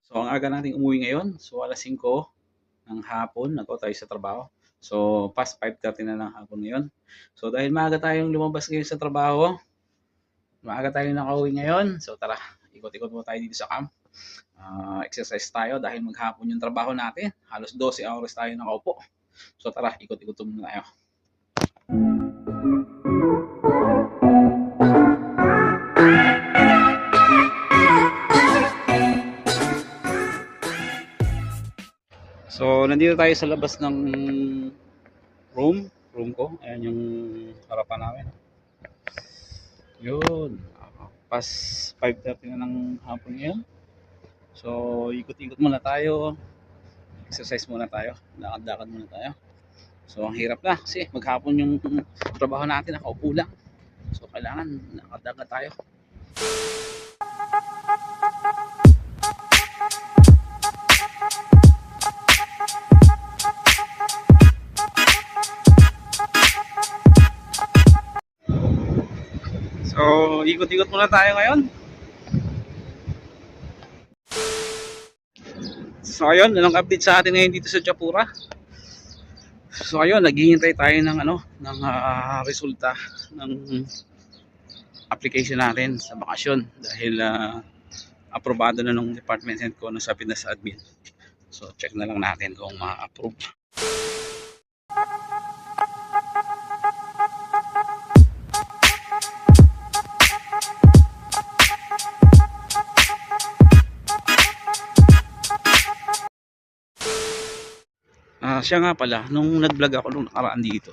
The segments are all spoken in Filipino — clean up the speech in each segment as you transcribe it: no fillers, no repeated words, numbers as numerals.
So, ang aga nating umuwi ngayon. So, alas 5 ng hapon, nag-out tayo sa trabaho. So, past 5:30 na ng hapon ngayon. So, dahil maaga tayong lumabas ngayon sa trabaho, maaga tayong nakauwi ngayon. So, tara, ikot-ikot mo tayo dito sa camp. Exercise tayo dahil maghapon yung trabaho natin. Halos 12 hours tayo nakaupo. So, tara, ikot-ikot muna tayo. So, nandito tayo sa labas ng room ko. Ayan yung harapan namin. Yun. Past 5:30 na ng hapon ngayon. So, ikot-ikot muna tayo. Exercise muna tayo. Lakad-lakad muna tayo. So, ang hirap na kasi maghapon yung trabaho natin, nakaupo lang. So, kailangan lakad-lakad tayo. So, ikot-ikot muna tayo ngayon. So, ayun, anong update sa atin ngayon dito sa Japura? So, ayun, naghihintay tayo ng resulta ng application natin sa bakasyon dahil aprobado na ng department head ko, nasabi na sa admin. So, check na lang natin kung ma-approve. Siya nga pala, nung nag-vlog ako nung nakaraan dito,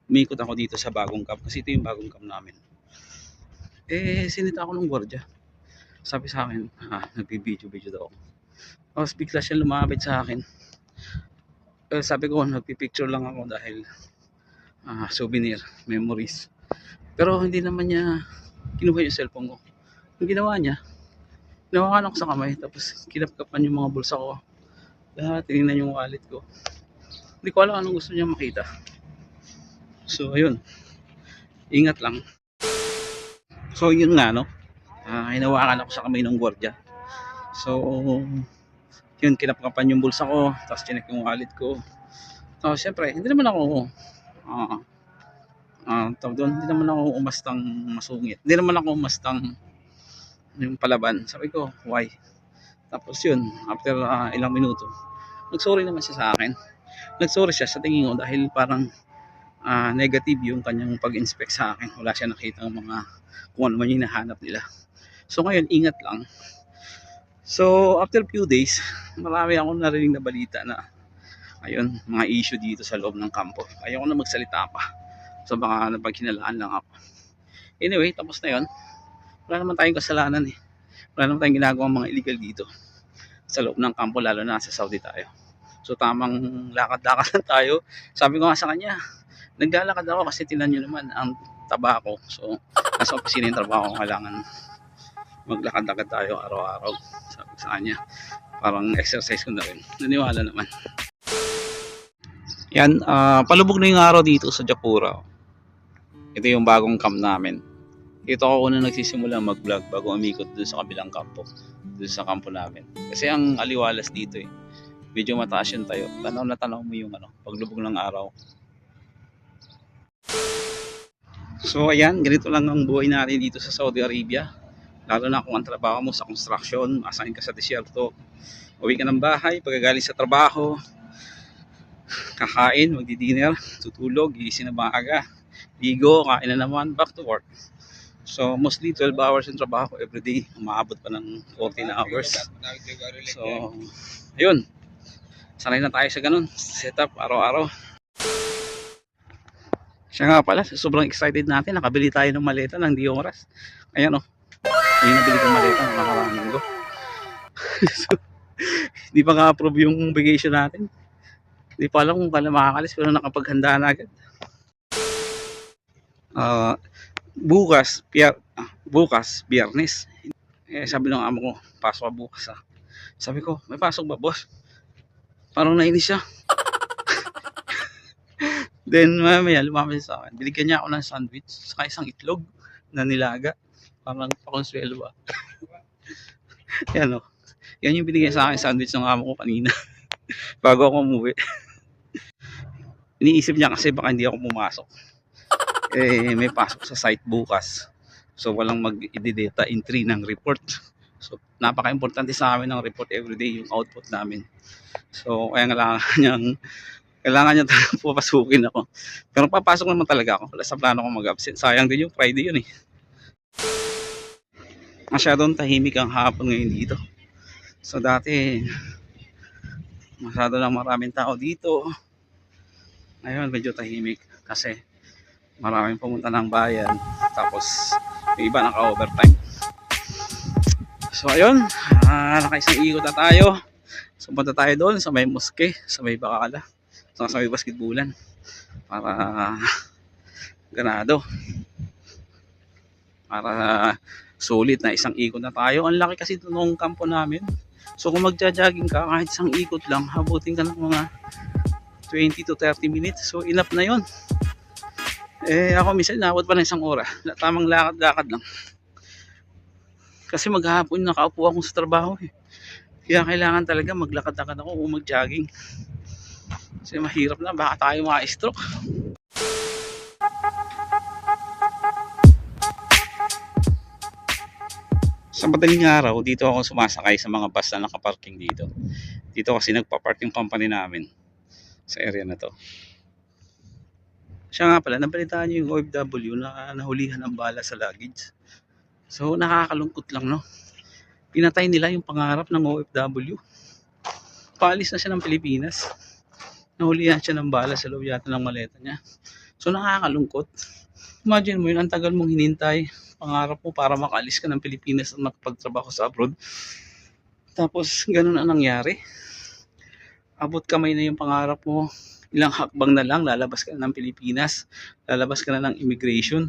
umikot ako dito sa bagong camp kasi ito yung bagong camp namin. Sinita ako ng gwardiya. Sabi sa akin, nagbi-video daw ako. Tapos bigla siya lumapit sa akin. Sabi ko, nagpi-picture lang ako dahil souvenir, memories. Pero hindi naman niya kinuha yung cellphone ko. Yung ginawa niya, hinawakan ako sa kamay, tapos kinapkapan yung mga bulsa ko. Tinignan yung wallet ko. Hindi ko alam anong gusto niya makita. So, ayun. Ingat lang. So, yun nga, no? Hinawakan ako sa kamay ng gwardiya. So, yun, kinapkapan yung bulsa ko, tapos chinek yung wallet ko. So, syempre, hindi naman ako, hindi naman ako umastang masungit. Hindi naman ako umastang yung palaban. Sabi ko, why? Tapos yun, after ilang minuto, nagsorry naman siya sa akin. Nagsorry siya sa tingin ko dahil parang negative yung kanyang pag-inspect sa akin. Wala siya nakita ng mga kung ano man yung hinahanap nila. So ngayon, ingat lang. So after few days, marami akong narinig na balita na ayun, mga issue dito sa loob ng kampo. Ayoko na magsalita pa. So baka napagkinalaan lang ako. Anyway, tapos na yun. Wala naman tayong kasalanan eh. Wala naman tayong ginagawang mga illegal dito sa loob ng kampo, lalo na sa Saudi tayo. So tamang lakad-lakad lang tayo. Sabi ko nga sa kanya, naglalakad ako kasi tinan nyo naman ang taba ko. So nasa opisina yung trabaho ko, kailangan maglakad-lakad tayo araw-araw. Sabi ko sa kanya, parang exercise ko na rin. Naniwala naman. Yan, palubog na yung araw dito sa Japura. Ito yung bagong camp namin. Ito ako na nagsisimula mag-vlog bago umikot doon sa kabilang kampo, doon sa kampo namin. Kasi ang aliwalas dito eh. Medyo mataas yung tayo. Tanaw na tanaw mo yung paglubog ng araw. So ayan, ganito lang ang buhay natin dito sa Saudi Arabia. Lalo na kung ang trabaho mo sa construction, asahin ka sa disyerto. Uwi ka ng bahay, pagkagaling sa trabaho, kakain, magdi-dinner, tutulog, gigising na maaga, ligo, kain na naman, back to work. So mostly 12 hours yung trabaho everyday, umaabot pa ng 14 hours. So ayun, sanay na tayo sa ganun setup araw-araw. Siya nga pala, sobrang excited natin, nakabili tayo ng maleta ng Dioras. Ayan o, ayun, nabili kong maleta ng nakaraang linggo. So, hindi pa nga-approve yung vacation natin. Hindi pa alam kung kailan makakalis, pero nakapaghanda na agad. Bukas, Biyernes. Sabi ng amo ko, pasok ka bukas ha. Sabi ko, may pasok ba boss? Parang nainis siya. Then mamaya lumapit sa akin, binigyan niya ako ng sandwich saka isang itlog na nilaga. Parang pakonsuelo ba. Yan o. Yan yung binigay sa akin sandwich ng amo ko kanina bago ako umuwi. Iniisip niya kasi baka hindi ako pumasok. May pasok sa site bukas. So walang mag-data entry ng report. So napaka-importante sa amin ng report everyday, yung output namin. So kaya kailangan niya talaga papasukin ako. Pero papasok naman talaga ako. Wala sa plano ko mag-absent. Sayang din yung Friday yun eh. Masyadong tahimik ang hapon ngayon dito. So dati masyado lang maraming tao dito. Ngayon medyo tahimik kasi maraming pumunta ng bayan. Tapos yung iba naka-overtime. So ayun, nakaisang ikot na tayo. So punta tayo doon sa may moske, sa may Bacala, sa may basketbulan para ganado. Para sulit na isang ikot na tayo. Ang laki kasi nung kampo namin. So kung magja-jogging ka, kahit isang ikot lang, habutin ka ng mga 20 to 30 minutes. So enough na yon. Ako minsan naabot pa ng isang oras. Tamang lakad-lakad lang. Kasi maghapon nakaupo ako sa trabaho eh. Kaya kailangan talaga maglakad-lakad ako o mag-jogging. Kasi mahirap na, baka tayo ma-stroke. Sa madaling araw, dito ako sumasakay sa mga bus na nakaparking dito. Dito kasi nagpa-park yung company namin sa area na to. Siya nga pala, nabalitaan niyo yung OFW na nahulihan ng bala sa luggage. So nakakalungkot lang, no? Pinatay nila yung pangarap ng OFW. Paalis na siya ng Pilipinas. Nahulihan siya ng bala sa loob yata ng maleta niya. So nakakalungkot. Imagine mo yun, ang tagal mong hinintay pangarap mo para makaalis ka ng Pilipinas at makapagtrabaho sa abroad. Tapos ganun ang nangyari. Abot kamay na yung pangarap mo. Ilang hakbang na lang, lalabas ka na ng Pilipinas. Lalabas ka na ng immigration.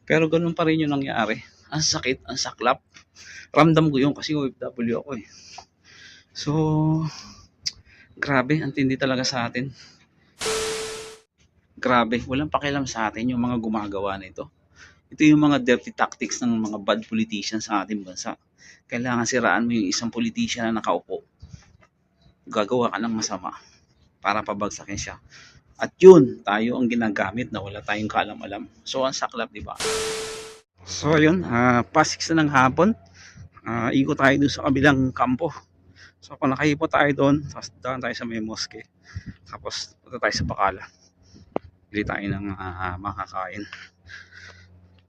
Pero ganun pa rin yung nangyari. Ang sakit, ang saklap. Ramdam ko yun kasi OFW ako eh. So, grabe, ang tindi talaga sa atin. Grabe, walang pakialam sa atin yung mga gumagawa nito. Ito yung mga dirty tactics ng mga bad politicians sa ating bansa. Kailangan siraan mo yung isang politician na nakaupo. Gagawa ka ng masama para pabagsakin siya. At yun, tayo ang ginagamit na wala tayong kaalam-alam. So, ang saklap, di ba? So, yun, past 6 na ng hapon. Ikot tayo dun sa kabilang kampo. So, kung nakahipo tayo doon, tapos daan tayo sa may moske. Tapos, punta tayo sa Bacala. Bili tayo ng makakain.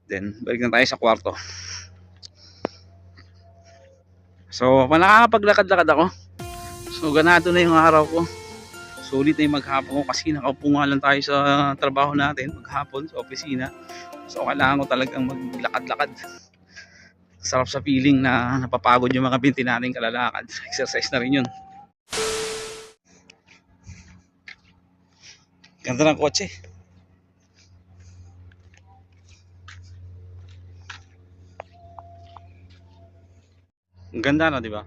Then, balik na tayo sa kwarto. So, nakakapaglakad-lakad ako. So, ganado na yung araw ko. Sulit na yung maghapon ko kasi nakaupo nga lang tayo sa trabaho natin maghapon sa opisina. So, kailangan ko talagang maglakad-lakad. Sarap sa feeling na napapagod yung mga binti natin kalalakad. Exercise na rin yun. Ganda ng kotse. Ang ganda na, di ba?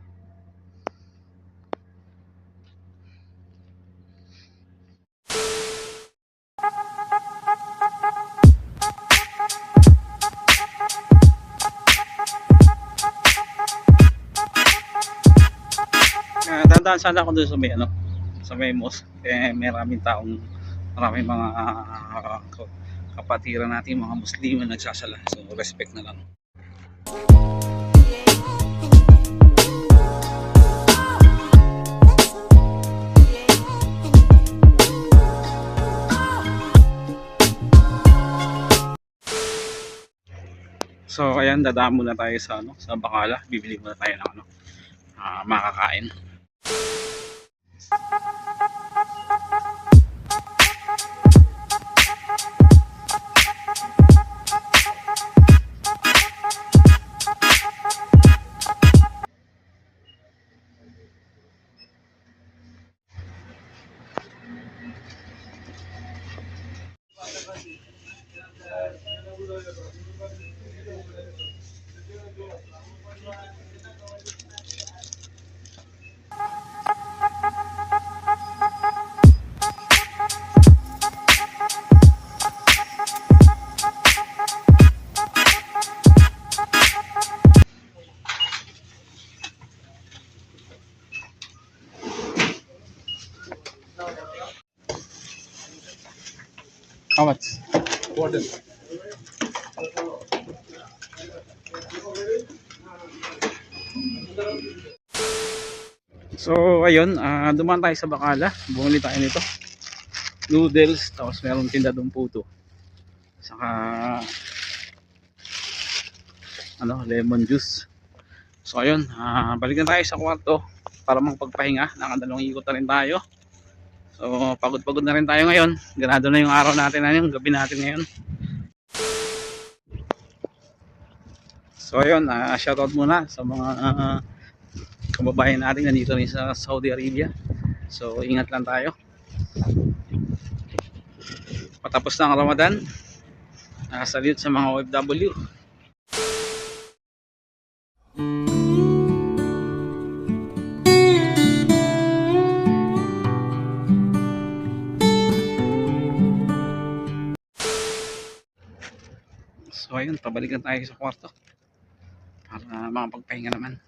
Dadaan sana ako doon sa may mosque. Maraming mga kapatiran natin, mga Muslim na nagsasala. So, respect na lang. So ayan, dadaan muna tayo sa Bacala. Bibili muna tayo ng makakain. How much? Quarter. So ayun, dumaan tayo sa Bacala. Bumili tayo nito. Noodles, tapos meron tinda doon puto. Saka lemon juice. So ayun, balik na tayo sa kwarto para magpagpahinga. Nakadalawang ikot na rin tayo. So pagod-pagod na rin tayo ngayon. Ganado na yung araw natin na yung gabi natin ngayon. So ayun, shoutout muna sa mga kababayan natin nandito rin sa Saudi Arabia. So ingat lang tayo. Patapos na ang Ramadan. Salute sa mga OFW. So ayun, pabalik na tayo sa kwarto para makapagpahinga naman.